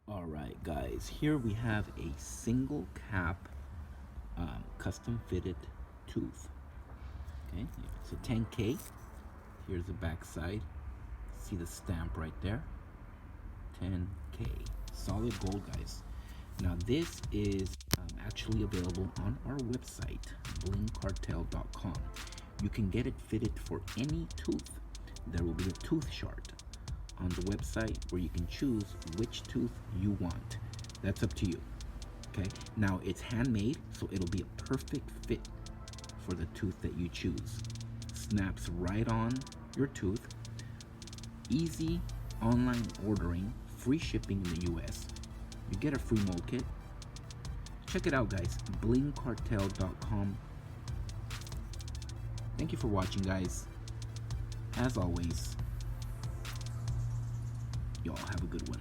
All right, guys, here we have a single cap custom fitted tooth. Okay, it's a 10K. Here's the back side. See the stamp right there? 10K. Solid gold, guys. Now, this is actually available on our website, blingcartel.com. You can get it fitted for any tooth. There will be a tooth chart on the website where you can choose which tooth you want. That's up to you. Okay, now it's handmade, so it'll be a perfect fit for the tooth that you choose. Snaps right on your tooth. Easy online ordering, free shipping in the US. You get a free mold kit. Check it out, guys. blingcartel.com. Thank you for watching, guys. As always, y'all have a good one.